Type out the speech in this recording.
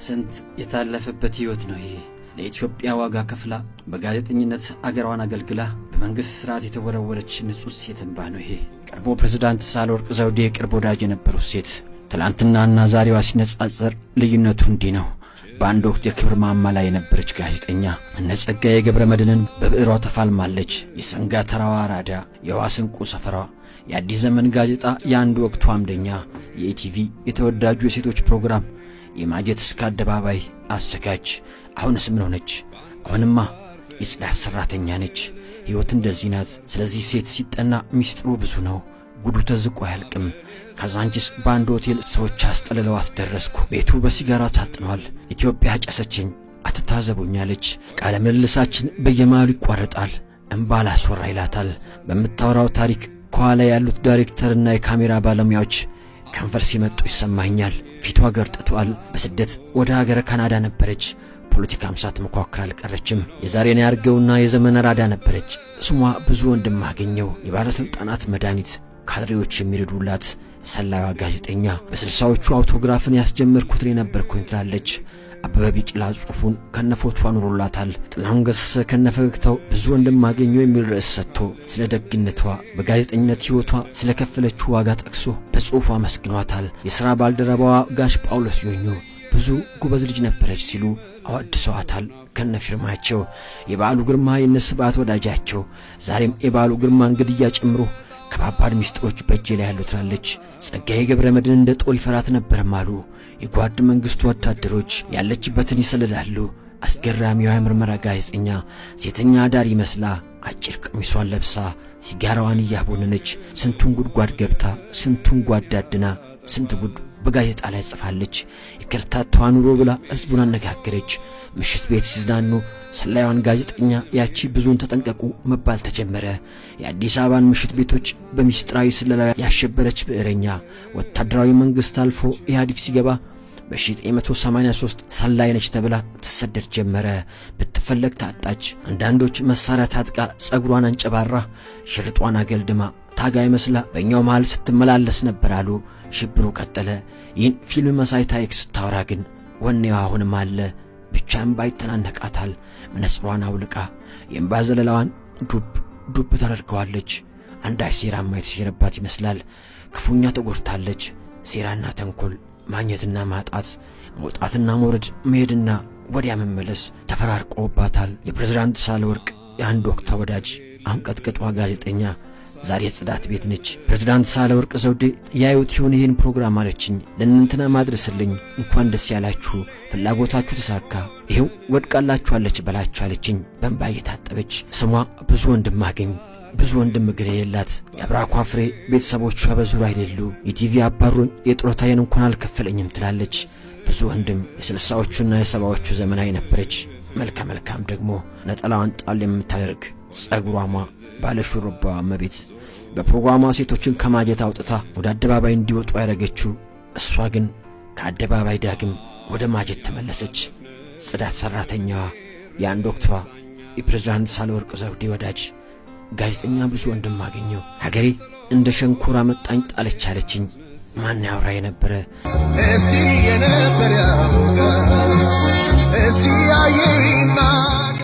ስንት የታለፈበት ህይወት ነው ይሄ። ለኢትዮጵያ ዋጋ ከፍላ በጋዜጠኝነት አገሯን አገልግላ በመንግስት ስርዓት የተወረወረች ንጹህ ሴት እንባ ነው ይሄ። ቀድሞ ፕሬዝዳንት ሳህለወርቅ ዘውዴ ቅርብ ወዳጅ የነበሩት ሴት ትላንትናና ዛሬዋ ሲነጻጸር ልዩነቱ እንዲህ ነው። በአንድ ወቅት የክብር ማማ ላይ የነበረች ጋዜጠኛ እነ ጸጋዬ ገብረመድህንን በብዕሯ ተፋልማለች። የሰንጋ ተራዋ አራዳ፣ የዋስንቁ ሰፈሯ፣ የአዲስ ዘመን ጋዜጣ የአንድ ወቅቱ አምደኛ፣ የኢቲቪ የተወዳጁ የሴቶች ፕሮግራም የማጀት እስከ አደባባይ አዘጋጅ። አሁንስ ምን ሆነች? አሁንማ የጽዳት ሰራተኛ ነች። ሕይወት እንደዚህ ናት። ስለዚህ ሴት ሲጠና ሚስጥሩ ብዙ ነው። ጉዱ ተዝቆ አያልቅም። ካዛንቺስ በአንድ ሆቴል ሰዎች አስጠልለዋት ደረስኩ። ቤቱ በሲጋራ ታጥኗል። ኢትዮጵያ ጨሰችኝ አትታዘቡኛለች። ቃለ ምልልሳችን በየመሃሉ ይቋረጣል። እምባ ላስወራ ይላታል። በምታወራው ታሪክ ከኋላ ያሉት ዳይሬክተርና የካሜራ ባለሙያዎች ከንፈር ሲመጡ ይሰማኛል። ፊቷ ገርጥቷል። በስደት ወደ ሀገረ ካናዳ ነበረች። ፖለቲካም ሳትሞካከር አልቀረችም። የዛሬን ያርገውና የዘመን ራዳ ነበረች። ስሟ ብዙ ወንድም አገኘው። የባለስልጣናት መድኃኒት፣ ካድሬዎች የሚረዱላት ሰላዩዋ ጋዜጠኛ። በ60ዎቹ አውቶግራፍን ያስጀመርኩት እኔ ነበርኩኝ ትላለች። አበበ ቢቂላ ጽሑፉን ከነፎቷ ኑሮላታል። ጥላሁን ገሰሰ ከነፈገግታው ብዙ ወንድም አገኘው የሚል ርዕስ ሰጥቶ ስለ ደግነቷ በጋዜጠኝነት ሕይወቷ ስለ ከፈለችው ዋጋ ጠቅሶ በጽሑፉ አመስግኗታል። የሥራ ባልደረባዋ ጋሽ ጳውሎስ ዮኞ ብዙ ጉበዝ ልጅ ነበረች ሲሉ አወድሰዋታል ከነፊርማቸው። የበዓሉ ግርማ የነስብዓት ወዳጃቸው ዛሬም የበዓሉ ግርማን ግድያ ጨምሮ ከባባድ ሚስጥሮች በእጄ ላይ ያሉ ትላለች። ጸጋዬ ገብረመድህን እንደ ጦር ይፈራት ነበርም አሉ። የጓድ መንግስቱ ወታደሮች ያለችበትን ይሰልላሉ። አስገራሚዋ የምርመራ ጋዜጠኛ ሴተኛ አዳሪ መስላ አጭር ቀሚሷን ለብሳ ሲጋራዋን እያቦነነች ስንቱን ጉድጓድ ገብታ ስንቱን ጓዳድና ስንት ጉድ በጋዜጣ ላይ ጽፋለች። የከርታታዋ ኑሮ ብላ ሕዝቡን አነጋገረች። ምሽት ቤት ሲዝናኑ ሰላዩዋን ጋዜጠኛ ያቺ ብዙን ተጠንቀቁ መባል ተጀመረ። የአዲስ አበባን ምሽት ቤቶች በሚስጥራዊ ስለላ ያሸበረች ብዕረኛ ወታደራዊ መንግስት አልፎ ኢህአዲግ ሲገባ በ1983 ሰላይ ነች ተብላ ትሰደድ ጀመረ። ብትፈለግ ታጣች። አንዳንዶች መሳሪያ ታጥቃ ጸጉሯን አንጨባራ ሽርጧን አገልድማ ታጋይ መስላ በእኛው መሃል ስትመላለስ ነበር አሉ። ሽብሩ ቀጠለ። ይህን ፊልም መሳይ ታሪክ ስታወራ ግን ወኔዋ አሁንም አለ። ብቻም ባይተናነቃታል። መነጽሯን አውልቃ የእምባ ዘለላዋን ዱብ ተደርገዋለች። አንዳች ሴራማ የተሴረባት ይመስላል። ክፉኛ ተጎድታለች። ሴራና ተንኮል፣ ማግኘትና ማጣት፣ መውጣትና መውረድ፣ መሄድና ወዲያ መመለስ ተፈራርቆባታል። የፕሬዝዳንት ሳህለወርቅ የአንድ ወቅት ወዳጅ አንቀጥቅጧ ጋዜጠኛ ዛሬ ጽዳት ቤት ነች። ፕሬዝዳንት ሳህለወርቅ ዘውዴ ያዩት ይሁን ይህን ፕሮግራም አለችኝ። ለእናንተና ማድረስልኝ እንኳን ደስ ያላችሁ፣ ፍላጎታችሁ ተሳካ፣ ይሄው ወድቃላችኋለች በላችሁ አለችኝ በእንባ እየታጠበች። ስሟ ብዙ ወንድም አገኝ ብዙ ወንድም ግን የሌላት የአብራኳ ፍሬ ቤተሰቦቿ በዙሪያ አይደሉ። የቲቪ አባሩኝ የጡረታዬን እንኳን አልከፈለኝም ትላለች። ብዙ ወንድም የ60ዎቹና የ70ዎቹ ዘመናዊ ነበረች። መልካም ደግሞ ነጠላዋን ጣል የምታደርግ ጸጉሯማ ባለሹሩባዋ እመቤት በፕሮግራሟ ሴቶችን ከማጀት አውጥታ ወደ አደባባይ እንዲወጡ ያደረገችው እሷ ግን ከአደባባይ ዳግም ወደ ማጀት ተመለሰች። ጽዳት ሰራተኛዋ የአንድ ወቅቷ የፕሬዝዳንት ሳህለወርቅ ዘውዴ ወዳጅ ጋዜጠኛ ብዙ ወንድም አገኘው። ሀገሬ እንደ ሸንኮራ መጣኝ ጣለች አለችኝ። ማን ያወራ የነበረ እስቲ የነበረ ያውጋ እስቲ ያየና